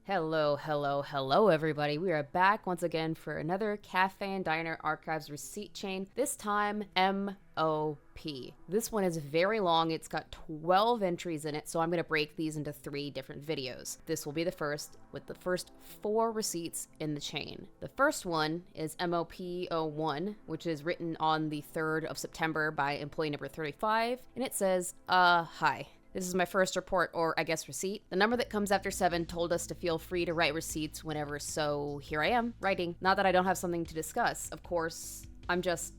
Hello, everybody. We are back once again for another Cafe and Diner Archives receipt chain, this time MOP. This one is very long. It's got 12 entries in it, so I'm going to break these into 3 different videos. This will be the first, with the first 4 receipts in the chain. The first one is MOP01, which is written on the 3rd of September by employee number 35, and it says, hi. This is my first report, or I guess receipt. The number that comes after 7 told us to feel free to write receipts whenever, so here I am, writing. Not that I don't have something to discuss, of course. I'm just,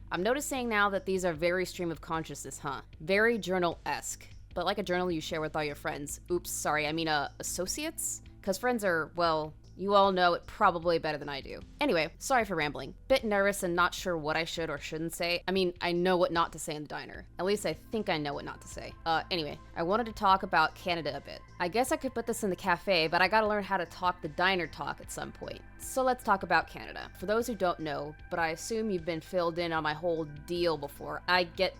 I'm noticing now that these are very stream of consciousness, Very journal-esque. But like a journal you share with all your friends. Oops, sorry, I mean, associates? Because friends are, well, you all know it probably better than I do. Anyway, sorry for rambling. Bit nervous and not sure what I should or shouldn't say. I mean, I know what not to say in the diner. At least I think I know what not to say. Anyway, I wanted to talk about Canada a bit. I guess I could put this in the cafe, but I gotta learn how to talk the diner talk at some point. So let's talk about Canada. For those who don't know, but I assume you've been filled in on my whole deal before, I get,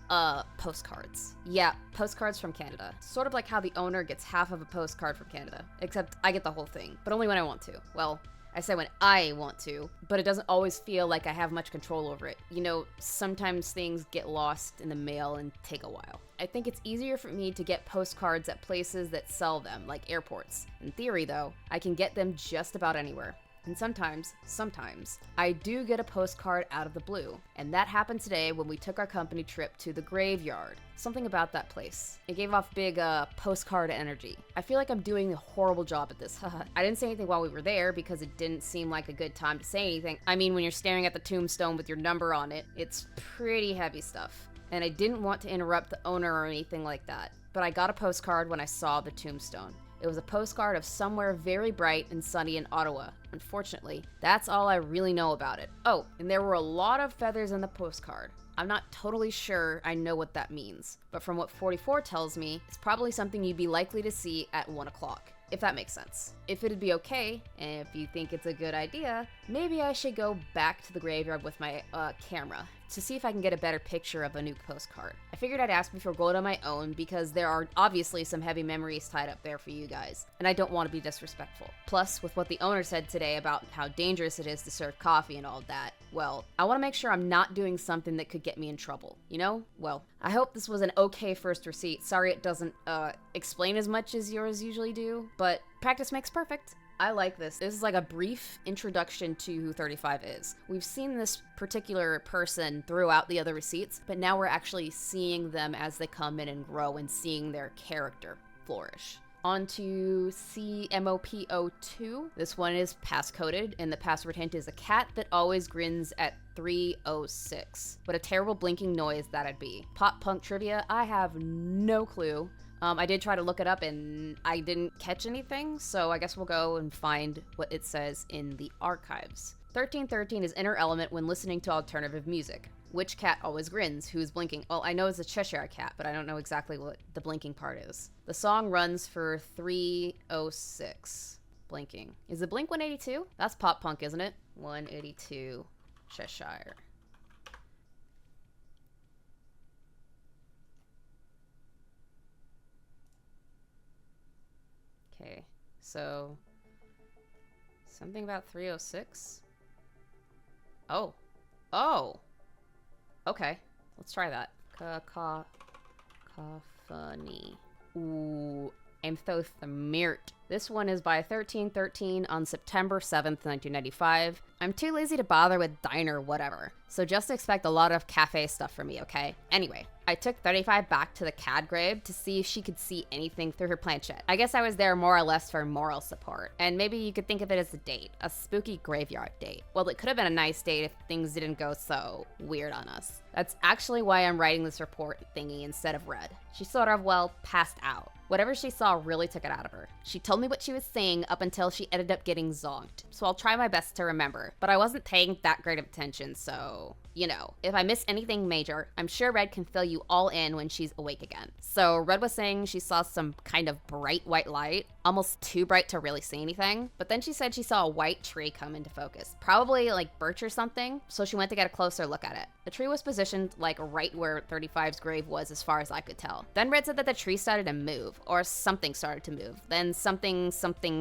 postcards. Yeah, postcards from Canada. Sort of like how the owner gets half of a postcard from Canada. Except I get the whole thing, but only when I want to. Well, I say when I want to, but it doesn't always feel like I have much control over it. You know, sometimes things get lost in the mail and take a while. I think it's easier for me to get postcards at places that sell them, like airports. In theory, though, I can get them just about anywhere. And sometimes, I do get a postcard out of the blue. And that happened today when we took our company trip to the graveyard. Something about that place. It gave off big, postcard energy. I feel like I'm doing a horrible job at this. I didn't say anything while we were there because it didn't seem like a good time to say anything. I mean, when you're staring at the tombstone with your number on it, it's pretty heavy stuff. And I didn't want to interrupt the owner or anything like that. But I got a postcard when I saw the tombstone. It was a postcard of somewhere very bright and sunny in Ottawa. Unfortunately, that's all I really know about it. Oh, and there were a lot of feathers in the postcard. I'm not totally sure I know what that means, but from what 44 tells me, it's probably something you'd be likely to see at 1 o'clock. If that makes sense. If it'd be okay, and if you think it's a good idea, maybe I should go back to the graveyard with my camera to see if I can get a better picture of a new postcard. I figured I'd ask before going on my own because there are obviously some heavy memories tied up there for you guys, and I don't want to be disrespectful. Plus, with what the owner said today about how dangerous it is to serve coffee and all that, well, I want to make sure I'm not doing something that could get me in trouble, you know? Well, I hope this was an okay first receipt. Sorry it doesn't, explain as much as yours usually do, but practice makes perfect. I like this. This is like a brief introduction to who 35 is. We've seen this particular person throughout the other receipts, but now we're actually seeing them as they come in and grow and seeing their character flourish. On to CMOP02. This one is pass-coded, and the password hint is a cat that always grins at 3:06. What a terrible blinking noise that'd be. Pop punk trivia, I have no clue. I did try to look it up and I didn't catch anything, so I guess we'll go and find what it says in the archives. 1313 is inner element when listening to alternative music. Which cat always grins? Who's blinking? Well, I know it's a Cheshire cat, but I don't know exactly what the blinking part is. The song runs for 3:06. Blinking. Is it Blink 182? That's pop punk, isn't it? 182 Cheshire. Okay, so something about 3:06? Oh. Okay, let's try that. Cacophony. Ooh, amphothermirt. This one is by 1313 on September 7th, 1995. I'm too lazy to bother with diner whatever, so just expect a lot of cafe stuff from me, okay? Anyway, I took 35 back to the CAD grave to see if she could see anything through her planchette. I guess I was there more or less for moral support, and maybe you could think of it as a date, a spooky graveyard date. Well, it could have been a nice date if things didn't go so weird on us. That's actually why I'm writing this report thingy instead of red. She sort of, well, passed out. Whatever she saw really took it out of her. She told me what she was saying up until she ended up getting zonked, so I'll try my best to remember, but I wasn't paying that great of attention, so, you know, if I miss anything major, I'm sure Red can fill you all in when she's awake again. So Red was saying she saw some kind of bright white light, almost too bright to really see anything, but then she said she saw a white tree come into focus, probably like birch or something, so she went to get a closer look at it. The tree was positioned like right where 35's grave was as far as I could tell. Then Red said that the tree started to move, or something started to move, then something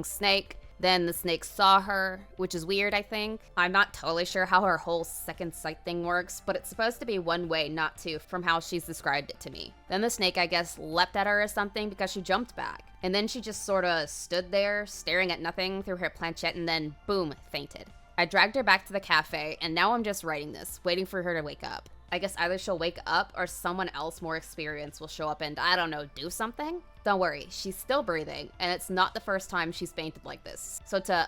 snake, Then the snake saw her, which is weird, I think. I'm not totally sure how her whole second sight thing works, but it's supposed to be one way, not two, from how she's described it to me. Then the snake, I guess, leapt at her or something because she jumped back. And then she just sort of stood there, staring at nothing through her planchette, and then, boom, fainted. I dragged her back to the cafe, and now I'm just writing this, waiting for her to wake up. I guess either she'll wake up or someone else more experienced will show up and, I don't know, do something? Don't worry, she's still breathing, and it's not the first time she's fainted like this. So to,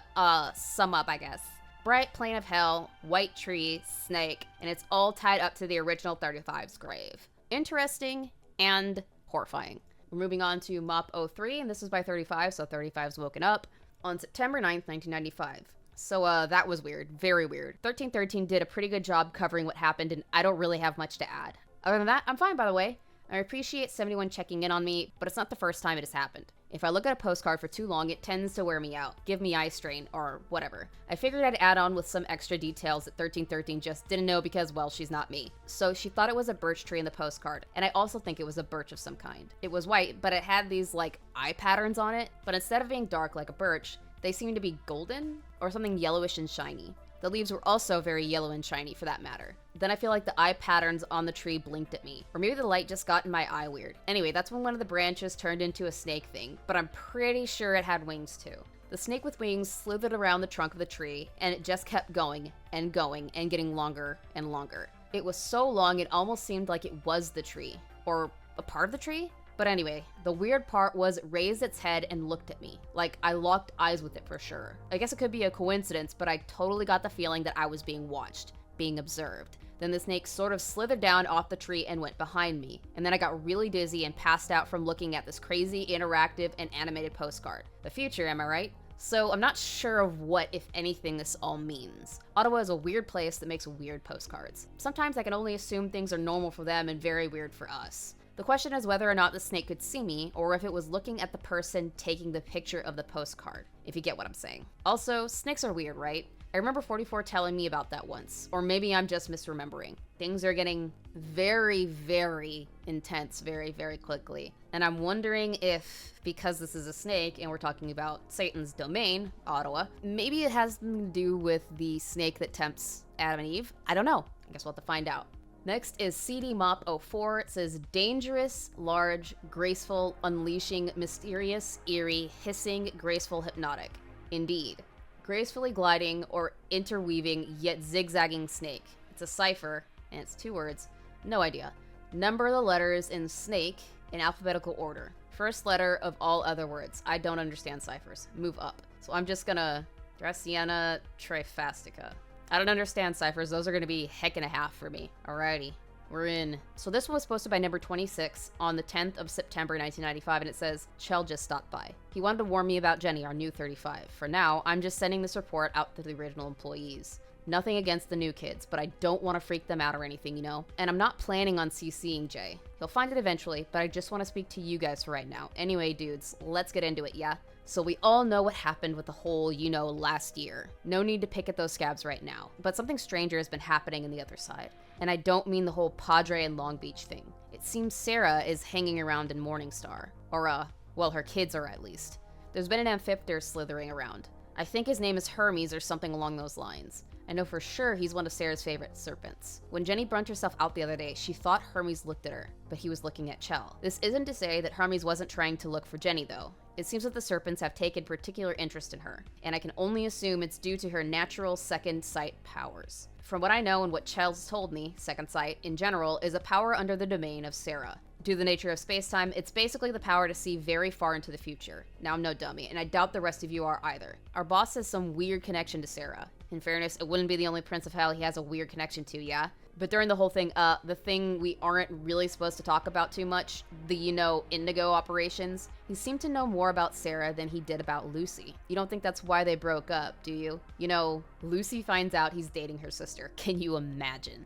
sum up, I guess. Bright plain of hell, white tree, snake, and it's all tied up to the original 35's grave. Interesting and horrifying. We're moving on to MOP03, and this is by 35, so 35's woken up on September 9th, 1995. So, that was weird. Very weird. 1313 did a pretty good job covering what happened, and I don't really have much to add. Other than that, I'm fine, by the way. I appreciate 71 checking in on me, but it's not the first time it has happened. If I look at a postcard for too long, it tends to wear me out, give me eye strain, or whatever. I figured I'd add on with some extra details that 1313 just didn't know because, well, she's not me. So she thought it was a birch tree in the postcard, and I also think it was a birch of some kind. It was white, but it had these, like, eye patterns on it, but instead of being dark like a birch, they seemed to be golden or something yellowish and shiny. The leaves were also very yellow and shiny for that matter. Then I feel like the eye patterns on the tree blinked at me. Or maybe the light just got in my eye weird. Anyway, that's when one of the branches turned into a snake thing, but I'm pretty sure it had wings too. The snake with wings slithered around the trunk of the tree, and it just kept going and going and getting longer and longer. It was so long it almost seemed like it was the tree. Or a part of the tree? But anyway, the weird part was it raised its head and looked at me. Like, I locked eyes with it for sure. I guess it could be a coincidence, but I totally got the feeling that I was being watched, being observed. Then the snake sort of slithered down off the tree and went behind me. And then I got really dizzy and passed out from looking at this crazy, interactive, and animated postcard. The future, am I right? So I'm not sure of what, if anything, this all means. Ottawa is a weird place that makes weird postcards. Sometimes I can only assume things are normal for them and very weird for us. The question is whether or not the snake could see me, or if it was looking at the person taking the picture of the postcard, if you get what I'm saying. Also, snakes are weird, right? I remember 44 telling me about that once, or maybe I'm just misremembering. Things are getting very, very intense very, very quickly. And I'm wondering if, because this is a snake and we're talking about Satan's domain, Ottawa, maybe it has something to do with the snake that tempts Adam and Eve. I don't know. I guess we'll have to find out. Next is CD MOP04. It says, dangerous, large, graceful, unleashing, mysterious, eerie, hissing, graceful, hypnotic. Indeed. Gracefully gliding or interweaving yet zigzagging snake. It's a cipher, and it's 2 words. No idea. Number the letters in snake in alphabetical order. First letter of all other words. I don't understand ciphers. Move up. So I'm just gonna Dracaena trifastica. I don't understand ciphers. Those are going to be heck and a half for me. Alrighty, we're in. So this one was posted by number 26 on the 10th of September 1995, and it says, Chell just stopped by. He wanted to warn me about Jenny, our new 35. For now, I'm just sending this report out to the original employees. Nothing against the new kids, but I don't want to freak them out or anything, you know? And I'm not planning on CCing Jay. He'll find it eventually, but I just want to speak to you guys for right now. Anyway, dudes, let's get into it, yeah? So we all know what happened with the whole, you know, last year. No need to pick at those scabs right now. But something stranger has been happening in the other side. And I don't mean the whole Padre and Long Beach thing. It seems Sarah is hanging around in Morningstar. Or, well, her kids are at least. There's been an amphipter slithering around. I think his name is Hermes or something along those lines. I know for sure he's one of Sarah's favorite serpents. When Jenny burnt herself out the other day, she thought Hermes looked at her, but he was looking at Chell. This isn't to say that Hermes wasn't trying to look for Jenny, though. It seems that the serpents have taken particular interest in her, and I can only assume it's due to her natural second sight powers. From what I know and what Chell's told me, second sight, in general, is a power under the domain of Sarah. Due to the nature of space-time, it's basically the power to see very far into the future. Now, I'm no dummy, and I doubt the rest of you are either. Our boss has some weird connection to Sarah. In fairness, it wouldn't be the only Prince of Hell he has a weird connection to, yeah? But during the whole thing, the thing we aren't really supposed to talk about too much, the, you know, Indigo operations, he seemed to know more about Sarah than he did about Lucy. You don't think that's why they broke up, do you? You know, Lucy finds out he's dating her sister. Can you imagine?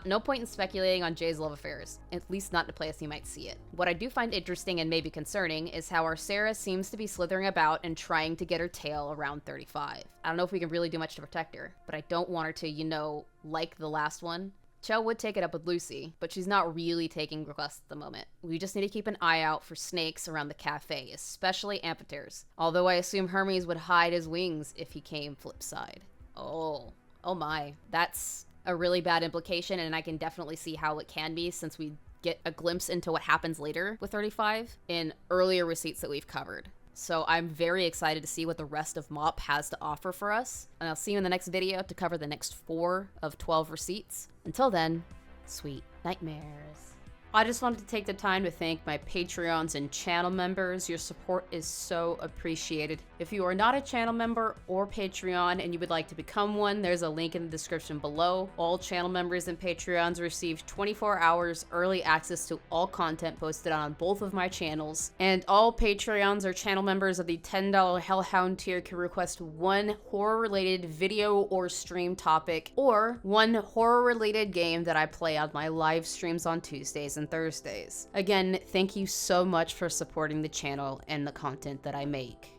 No point in speculating on Jay's love affairs, at least not in a place you might see it. What I do find interesting and maybe concerning is how our Sarah seems to be slithering about and trying to get her tail around 35. I don't know if we can really do much to protect her, but I don't want her to, you know, like the last one, Chell would take it up with Lucy, but she's not really taking requests at the moment. We just need to keep an eye out for snakes around the cafe, especially amphitheaters. Although I assume Hermes would hide his wings if he came flipside. Oh my. That's a really bad implication, and I can definitely see how it can be since we get a glimpse into what happens later with 35 in earlier receipts that we've covered. So I'm very excited to see what the rest of MOP has to offer for us. And I'll see you in the next video to cover the next 4 of 12 receipts. Until then, sweet nightmares. I just wanted to take the time to thank my Patreons and channel members. Your support is so appreciated. If you are not a channel member or Patreon and you would like to become one, there's a link in the description below. All channel members and Patreons receive 24 hours early access to all content posted on both of my channels. And all Patreons or channel members of the $10 Hellhound tier can request one horror-related video or stream topic, or one horror-related game that I play on my live streams on Tuesdays and Thursdays. Again, thank you so much for supporting the channel and the content that I make.